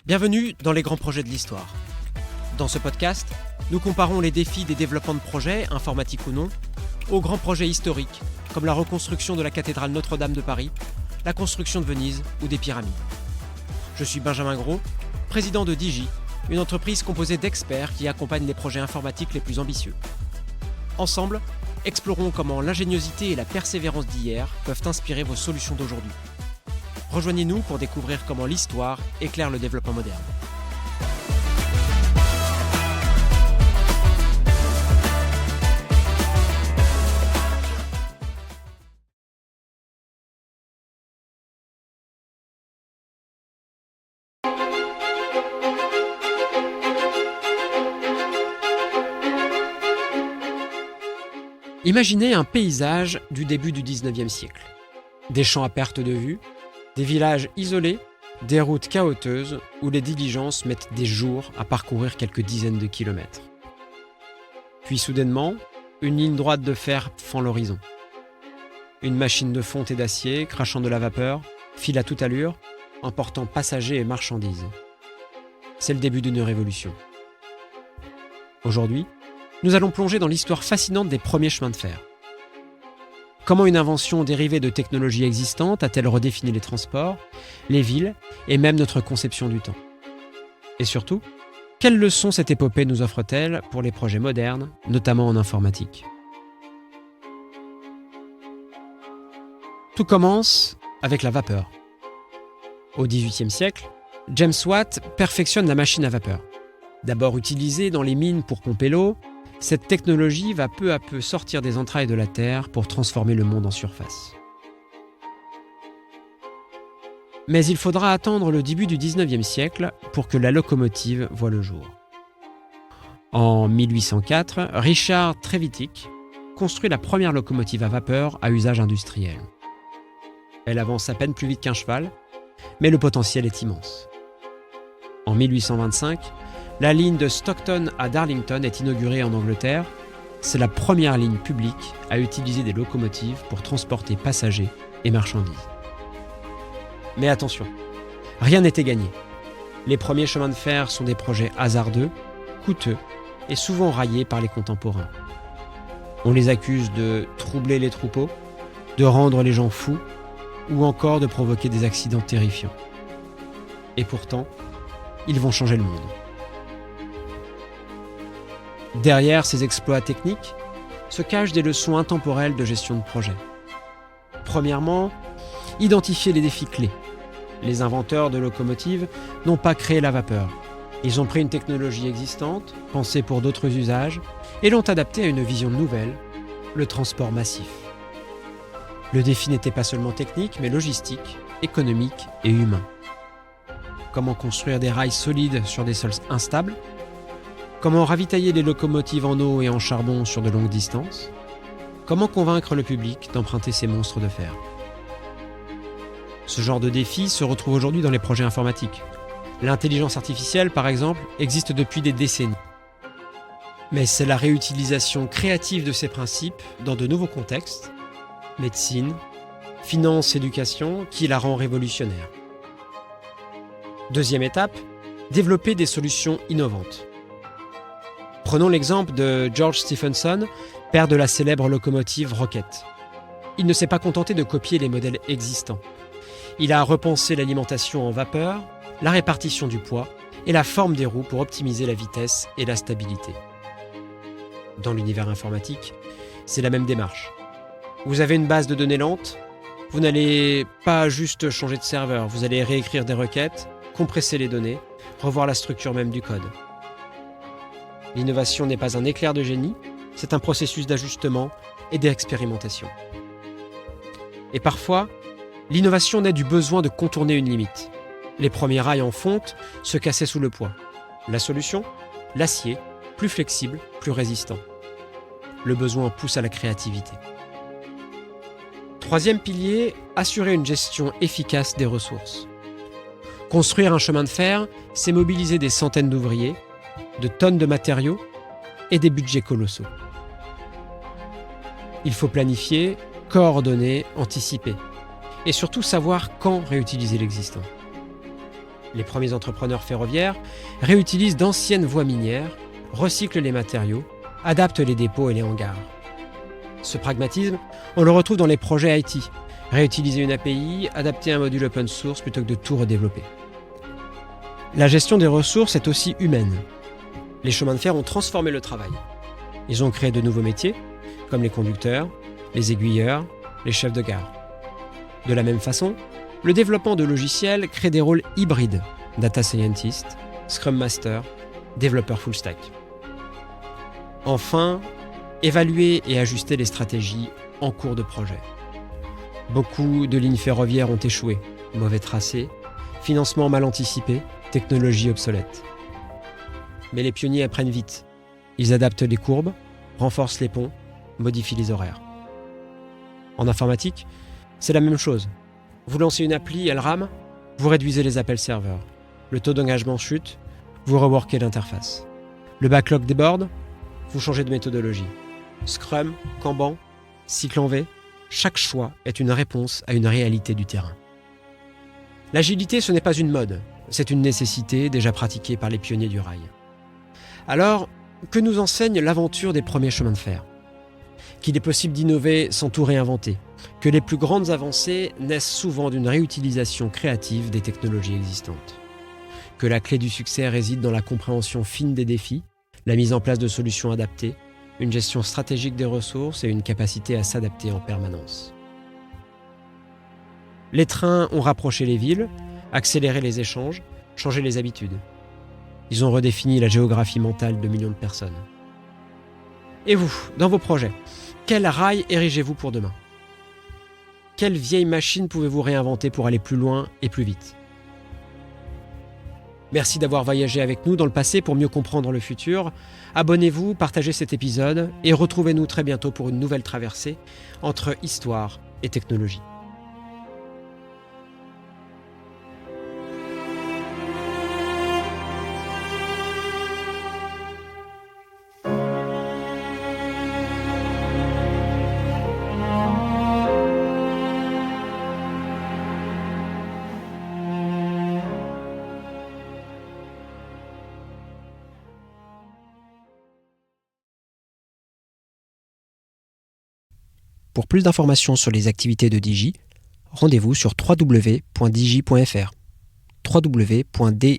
Bienvenue dans les grands projets de l'histoire. Dans ce podcast, nous comparons les défis des développements de projets, informatiques ou non, aux grands projets historiques, comme la reconstruction de la cathédrale Notre-Dame de Paris, la construction de Venise ou des pyramides. Je suis Benjamin Gros, président de Digi, une entreprise composée d'experts qui accompagnent les projets informatiques les plus ambitieux. Ensemble, explorons comment l'ingéniosité et la persévérance d'hier peuvent inspirer vos solutions d'aujourd'hui. Rejoignez-nous pour découvrir comment l'histoire éclaire le développement moderne. Imaginez un paysage du début du 19e siècle. Des champs à perte de vue, des villages isolés, des routes chaotiques où les diligences mettent des jours à parcourir quelques dizaines de kilomètres. Puis soudainement, une ligne droite de fer fend l'horizon. Une machine de fonte et d'acier, crachant de la vapeur, file à toute allure, emportant passagers et marchandises. C'est le début d'une révolution. Aujourd'hui, nous allons plonger dans l'histoire fascinante des premiers chemins de fer. Comment une invention dérivée de technologies existantes a-t-elle redéfini les transports, les villes et même notre conception du temps? Et surtout, quelles leçons cette épopée nous offre-t-elle pour les projets modernes, notamment en informatique? Tout commence avec la vapeur. Au XVIIIe siècle, James Watt perfectionne la machine à vapeur. D'abord utilisée dans les mines pour pomper l'eau, cette technologie va peu à peu sortir des entrailles de la Terre pour transformer le monde en surface. Mais il faudra attendre le début du XIXe siècle pour que la locomotive voie le jour. En 1804, Richard Trevithick construit la première locomotive à vapeur à usage industriel. Elle avance à peine plus vite qu'un cheval, mais le potentiel est immense. En 1825, la ligne de Stockton à Darlington est inaugurée en Angleterre. C'est la première ligne publique à utiliser des locomotives pour transporter passagers et marchandises. Mais attention, rien n'était gagné. Les premiers chemins de fer sont des projets hasardeux, coûteux et souvent raillés par les contemporains. On les accuse de troubler les troupeaux, de rendre les gens fous ou encore de provoquer des accidents terrifiants. Et pourtant, ils vont changer le monde. Derrière ces exploits techniques se cachent des leçons intemporelles de gestion de projet. Premièrement, identifier les défis clés. Les inventeurs de locomotives n'ont pas créé la vapeur. Ils ont pris une technologie existante, pensée pour d'autres usages, et l'ont adaptée à une vision nouvelle, le transport massif. Le défi n'était pas seulement technique, mais logistique, économique et humain. Comment construire des rails solides sur des sols instables? Comment ravitailler les locomotives en eau et en charbon sur de longues distances? Comment convaincre le public d'emprunter ces monstres de fer? Ce genre de défi se retrouve aujourd'hui dans les projets informatiques. L'intelligence artificielle, par exemple, existe depuis des décennies. Mais c'est la réutilisation créative de ces principes dans de nouveaux contextes, médecine, finance, éducation, qui la rend révolutionnaire. Deuxième étape, développer des solutions innovantes. Prenons l'exemple de George Stephenson, père de la célèbre locomotive Rocket. Il ne s'est pas contenté de copier les modèles existants. Il a repensé l'alimentation en vapeur, la répartition du poids et la forme des roues pour optimiser la vitesse et la stabilité. Dans l'univers informatique, c'est la même démarche. Vous avez une base de données lente, vous n'allez pas juste changer de serveur, vous allez réécrire des requêtes, compresser les données, revoir la structure même du code. L'innovation n'est pas un éclair de génie, c'est un processus d'ajustement et d'expérimentation. Et parfois, l'innovation naît du besoin de contourner une limite. Les premiers rails en fonte se cassaient sous le poids. La solution? L'acier, plus flexible, plus résistant. Le besoin pousse à la créativité. Troisième pilier, assurer une gestion efficace des ressources. Construire un chemin de fer, c'est mobiliser des centaines d'ouvriers, de tonnes de matériaux et des budgets colossaux. Il faut planifier, coordonner, anticiper et surtout savoir quand réutiliser l'existant. Les premiers entrepreneurs ferroviaires réutilisent d'anciennes voies minières, recyclent les matériaux, adaptent les dépôts et les hangars. Ce pragmatisme, on le retrouve dans les projets IT. Réutiliser une API, adapter un module open source plutôt que de tout redévelopper. La gestion des ressources est aussi humaine. Les chemins de fer ont transformé le travail. Ils ont créé de nouveaux métiers, comme les conducteurs, les aiguilleurs, les chefs de gare. De la même façon, le développement de logiciels crée des rôles hybrides, data scientist, scrum master, développeur full stack. Enfin, évaluer et ajuster les stratégies en cours de projet. Beaucoup de lignes ferroviaires ont échoué, mauvais tracé, financement mal anticipé, technologie obsolète. Mais les pionniers apprennent vite. Ils adaptent les courbes, renforcent les ponts, modifient les horaires. En informatique, c'est la même chose. Vous lancez une appli, elle rame, vous réduisez les appels serveurs. Le taux d'engagement chute, vous reworkez l'interface. Le backlog déborde, vous changez de méthodologie. Scrum, Kanban, cycle en V, chaque choix est une réponse à une réalité du terrain. L'agilité, ce n'est pas une mode, c'est une nécessité déjà pratiquée par les pionniers du rail. Alors, que nous enseigne l'aventure des premiers chemins de fer ? Qu'il est possible d'innover sans tout réinventer, que les plus grandes avancées naissent souvent d'une réutilisation créative des technologies existantes, que la clé du succès réside dans la compréhension fine des défis, la mise en place de solutions adaptées, une gestion stratégique des ressources et une capacité à s'adapter en permanence. Les trains ont rapproché les villes, accéléré les échanges, changé les habitudes. Ils ont redéfini la géographie mentale de millions de personnes. Et vous, dans vos projets, quel rail érigez-vous pour demain ? Quelle vieille machine pouvez-vous réinventer pour aller plus loin et plus vite ? Merci d'avoir voyagé avec nous dans le passé pour mieux comprendre le futur. Abonnez-vous, partagez cet épisode et retrouvez-nous très bientôt pour une nouvelle traversée entre histoire et technologie. Pour plus d'informations sur les activités de Digi, rendez-vous sur www.digi.fr. www.digi.fr